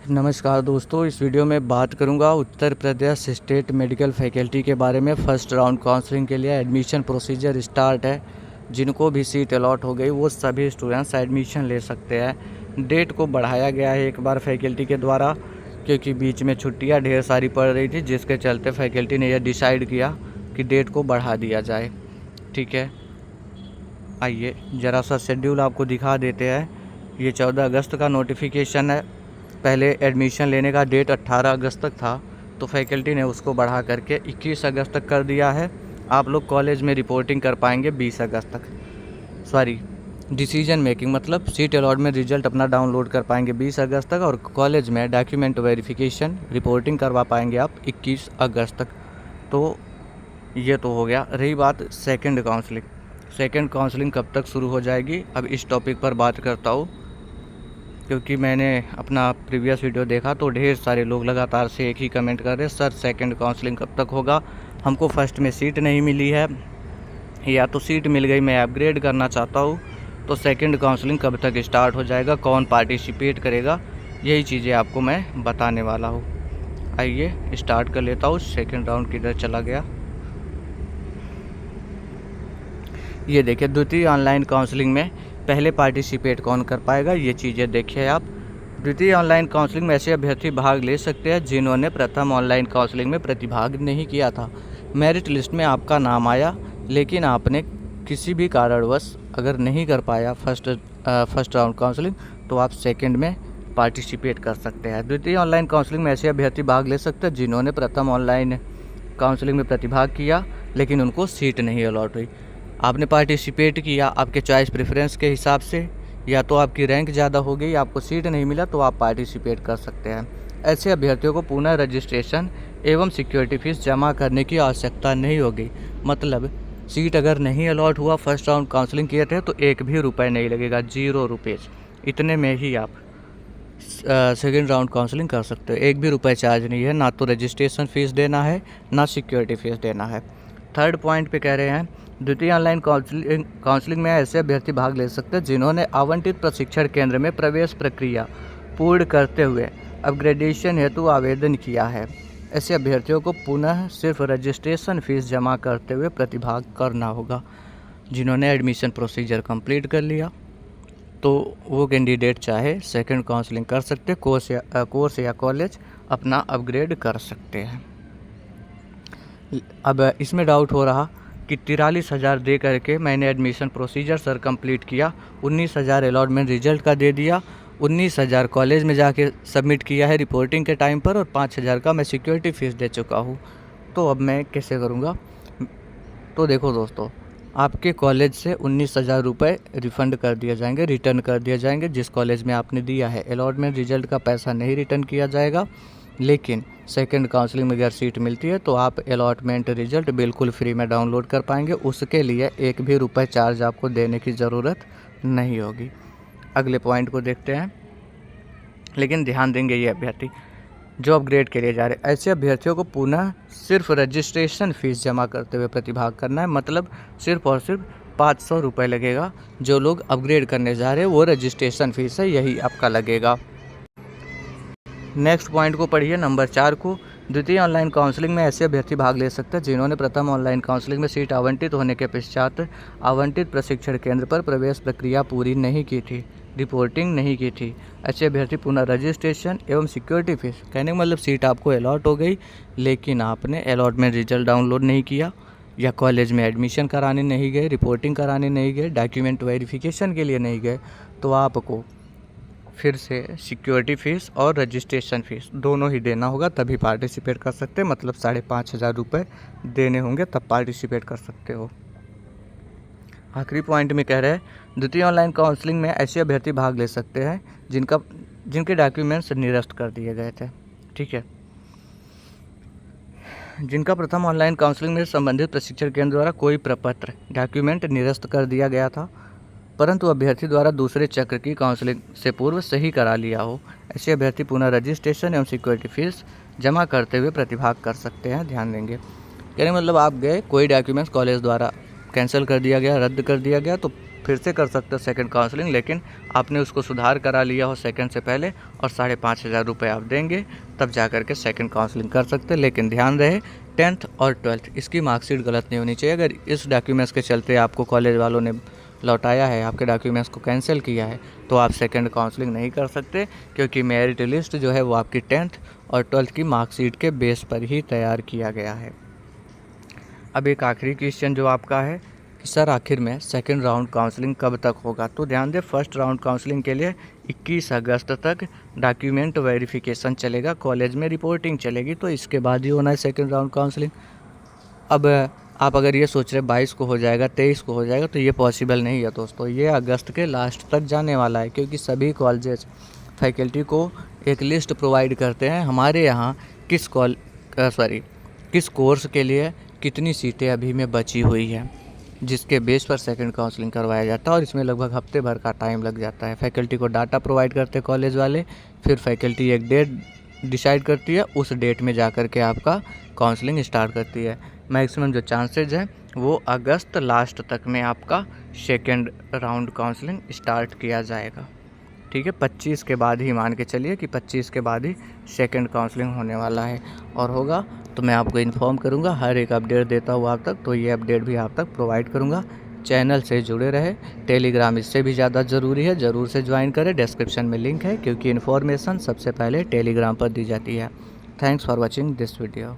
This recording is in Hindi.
नमस्कार दोस्तों, इस वीडियो में बात करूंगा Uttar Pradesh state medical faculty के बारे में। फ़र्स्ट राउंड काउंसलिंग के लिए एडमिशन प्रोसीजर स्टार्ट है। जिनको भी सीट अलॉट हो गई वो सभी स्टूडेंट्स एडमिशन ले सकते हैं। डेट को बढ़ाया गया है एक बार फैकल्टी के द्वारा, क्योंकि बीच में छुट्टियां ढेर सारी पड़ रही थी, जिसके चलते फैकल्टी ने यह डिसाइड किया कि डेट को बढ़ा दिया जाए। ठीक है, आइए ज़रा सा शेड्यूल आपको दिखा देते हैं। ये 14 अगस्त का नोटिफिकेशन है। पहले एडमिशन लेने का डेट 18 अगस्त तक था, तो फैकल्टी ने उसको बढ़ा करके 21 अगस्त तक कर दिया है। आप लोग कॉलेज में रिपोर्टिंग कर पाएंगे 20 अगस्त तक। सॉरी, डिसीजन मेकिंग मतलब सीट अलॉटमेंट रिजल्ट अपना डाउनलोड कर पाएंगे 20 अगस्त तक, और कॉलेज में डॉक्यूमेंट वेरिफिकेशन रिपोर्टिंग करवा पाएंगे आप 21 अगस्त तक। तो ये तो हो गया। रही बात सेकंड काउंसलिंग कब तक शुरू हो जाएगी, अब इस टॉपिक पर बात करता हूँ। क्योंकि मैंने अपना प्रीवियस वीडियो देखा तो ढेर सारे लोग लगातार से एक ही कमेंट कर रहे हैं, सर सेकंड काउंसलिंग कब तक होगा, हमको फर्स्ट में सीट नहीं मिली है, या तो सीट मिल गई मैं अपग्रेड करना चाहता हूँ, तो सेकंड काउंसलिंग कब तक स्टार्ट हो जाएगा, कौन पार्टिसिपेट करेगा, यही चीज़ें आपको मैं बताने वाला हूँ। आइए स्टार्ट कर लेता हूँ। सेकेंड राउंड किधर चला गया, ये देखिए। द्वितीय ऑनलाइन काउंसलिंग में पहले पार्टिसिपेट कौन कर पाएगा, ये चीज़ें देखिए आप। द्वितीय ऑनलाइन काउंसलिंग में ऐसे अभ्यर्थी भाग ले सकते हैं जिन्होंने प्रथम ऑनलाइन काउंसलिंग में प्रतिभाग नहीं किया था। मेरिट लिस्ट में आपका नाम आया, लेकिन आपने किसी भी कारणवश अगर नहीं कर पाया फर्स्ट राउंड काउंसलिंग, तो आप सेकंड में पार्टिसिपेट कर सकते हैं। द्वितीय ऑनलाइन काउंसलिंग में ऐसे अभ्यर्थी भाग ले सकते हैं जिन्होंने प्रथम ऑनलाइन काउंसलिंग में प्रतिभाग किया, लेकिन उनको सीट नहीं अलॉट हुई। आपने पार्टिसिपेट किया आपके चॉइस प्रेफरेंस के हिसाब से, या तो आपकी रैंक ज़्यादा हो गई, आपको सीट नहीं मिला, तो आप पार्टिसिपेट कर सकते हैं। ऐसे अभ्यर्थियों को पुनः रजिस्ट्रेशन एवं सिक्योरिटी फीस जमा करने की आवश्यकता नहीं होगी। मतलब सीट अगर नहीं अलॉट हुआ, फर्स्ट राउंड काउंसलिंग किए थे, तो एक भी रुपये नहीं लगेगा, 0 रुपीज़। इतने में ही आप सेकेंड राउंड काउंसलिंग कर सकते हो। एक भी रुपये चार्ज नहीं है, ना तो रजिस्ट्रेशन फ़ीस देना है, ना सिक्योरिटी फीस देना है। थर्ड पॉइंट पे कह रहे हैं, द्वितीय ऑनलाइन काउंसलिंग में ऐसे अभ्यर्थी भाग ले सकते हैं जिन्होंने आवंटित प्रशिक्षण केंद्र में प्रवेश प्रक्रिया पूर्ण करते हुए अपग्रेडेशन हेतु आवेदन किया है। ऐसे अभ्यर्थियों को पुनः सिर्फ रजिस्ट्रेशन फ़ीस जमा करते हुए प्रतिभाग करना होगा। जिन्होंने एडमिशन प्रोसीजर कंप्लीट कर लिया, तो वो कैंडिडेट चाहे सेकंड काउंसलिंग कर सकते, कोर्स या कॉलेज अपना अपग्रेड कर सकते हैं। अब इसमें डाउट हो रहा कि 43,000 दे करके मैंने एडमिशन प्रोसीजर सर कंप्लीट किया, 19,000 अलॉटमेंट रिजल्ट का दे दिया, 19,000 कॉलेज में जाके सबमिट किया है रिपोर्टिंग के टाइम पर, और 5,000 का मैं सिक्योरिटी फ़ीस दे चुका हूँ, तो अब मैं कैसे करूँगा। तो देखो दोस्तों, आपके कॉलेज से 19,000 रुपये रिफ़ंड कर दिए जाएंगे, रिटर्न कर दिए जाएंगे। जिस कॉलेज में आपने दिया है अलॉटमेंट रिजल्ट का पैसा नहीं रिटर्न किया जाएगा, लेकिन सेकंड काउंसलिंग में अगर सीट मिलती है तो आप अलॉटमेंट रिजल्ट बिल्कुल फ्री में डाउनलोड कर पाएंगे। उसके लिए एक भी रुपये चार्ज आपको देने की ज़रूरत नहीं होगी। अगले पॉइंट को देखते हैं। लेकिन ध्यान देंगे ये अभ्यर्थी जो अपग्रेड के लिए जा रहे हैं, ऐसे अभ्यर्थियों को पुनः सिर्फ रजिस्ट्रेशन फ़ीस जमा करते हुए प्रतिभाग करना है। मतलब सिर्फ और सिर्फ 500 रुपये लगेगा। जो लोग अपग्रेड करने जा रहे हैं वो रजिस्ट्रेशन फ़ीस है, यही आपका लगेगा। नेक्स्ट पॉइंट को पढ़िए, नंबर 4 को। द्वितीय ऑनलाइन काउंसलिंग में ऐसे अभ्यर्थी भाग ले सकते हैं जिन्होंने प्रथम ऑनलाइन काउंसलिंग में सीट आवंटित होने के पश्चात आवंटित प्रशिक्षण केंद्र पर प्रवेश प्रक्रिया पूरी नहीं की थी, रिपोर्टिंग नहीं की थी। ऐसे अभ्यर्थी पुनः रजिस्ट्रेशन एवं सिक्योरिटी फीस, कहने का मतलब सीट आपको अलॉट हो गई, लेकिन आपने अलॉटमेंट रिजल्ट डाउनलोड नहीं किया, या कॉलेज में एडमिशन कराने नहीं गए, रिपोर्टिंग कराने नहीं गए, डॉक्यूमेंट वेरिफिकेशन के लिए नहीं गए, तो आपको फिर से सिक्योरिटी फ़ीस और रजिस्ट्रेशन फ़ीस दोनों ही देना होगा, तभी पार्टिसिपेट कर सकते हैं। मतलब 5,500 रुपये देने होंगे, तब पार्टिसिपेट कर सकते हो। आखिरी पॉइंट में कह रहे हैं, द्वितीय ऑनलाइन काउंसलिंग में ऐसे अभ्यर्थी भाग ले सकते हैं जिनके डॉक्यूमेंट्स निरस्त कर दिए गए थे। ठीक है, जिनका प्रथम ऑनलाइन काउंसलिंग में संबंधित प्रशिक्षण केंद्र द्वारा कोई प्रपत्र डॉक्यूमेंट निरस्त कर दिया गया था, परंतु अभ्यर्थी द्वारा दूसरे चक्र की काउंसलिंग से पूर्व सही करा लिया हो। ऐसे अभ्यर्थी पुनः रजिस्ट्रेशन एवं सिक्योरिटी फीस जमा करते हुए प्रतिभाग कर सकते हैं। ध्यान देंगे, कहने मतलब आप गए, कोई डॉक्यूमेंट्स कॉलेज द्वारा कैंसिल कर दिया गया, रद्द कर दिया गया, तो फिर से कर सकते हो सेकंड काउंसलिंग, लेकिन आपने उसको सुधार करा लिया हो सेकंड से पहले और 5,500 रुपये आप देंगे तब जा कर के सेकंड काउंसलिंग कर सकते हैं। लेकिन ध्यान रहे 10th और 12th इसकी मार्कशीट गलत नहीं होनी चाहिए। अगर इस डॉक्यूमेंट्स के चलते आपको कॉलेज वालों ने लौटाया है, आपके डॉक्यूमेंट्स को कैंसिल किया है, तो आप सेकंड काउंसलिंग नहीं कर सकते, क्योंकि मेरिट लिस्ट जो है वो आपकी 10th और 12th की मार्कशीट के बेस पर ही तैयार किया गया है। अब एक आखिरी क्वेश्चन जो आपका है कि सर आखिर में सेकंड राउंड काउंसलिंग कब तक होगा, तो ध्यान दें फर्स्ट राउंड काउंसलिंग के लिए 21 अगस्त तक डॉक्यूमेंट वेरिफिकेशन चलेगा, कॉलेज में रिपोर्टिंग चलेगी, तो इसके बाद ही होना है सेकंड राउंड काउंसलिंग। अब आप अगर ये सोच रहे 22 को हो जाएगा, 23 को हो जाएगा, तो ये पॉसिबल नहीं है दोस्तों। ये अगस्त के लास्ट तक जाने वाला है, क्योंकि सभी कॉलेजेस फैकल्टी को एक लिस्ट प्रोवाइड करते हैं हमारे यहाँ किस कोर्स के लिए कितनी सीटें अभी में बची हुई है, जिसके बेस पर सेकंड काउंसलिंग करवाया जाता है। और इसमें लगभग हफ्ते भर का टाइम लग जाता है। फैकल्टी को डाटा प्रोवाइड करते हैं कॉलेज वाले, फिर फैकल्टी एक डेट डिसाइड करती है, उस डेट में जा कर के आपका काउंसलिंग स्टार्ट करती है। मैक्सिमम जो चांसेज है वो अगस्त लास्ट तक में आपका सेकेंड राउंड काउंसलिंग स्टार्ट किया जाएगा। ठीक है, 25 के बाद ही मान के चलिए कि 25 के बाद ही सेकंड काउंसलिंग होने वाला है, और होगा तो मैं आपको इन्फॉर्म करूंगा, हर एक अपडेट देता हूँ आप तक, तो ये अपडेट भी आप तक प्रोवाइड करूंगा। चैनल से जुड़े रहे, टेलीग्राम इससे भी ज़्यादा ज़रूरी है, ज़रूर से ज्वाइन करें, डिस्क्रिप्शन में लिंक है, क्योंकि इन्फॉर्मेशन सबसे पहले टेलीग्राम पर दी जाती है। Thanks for watching this video.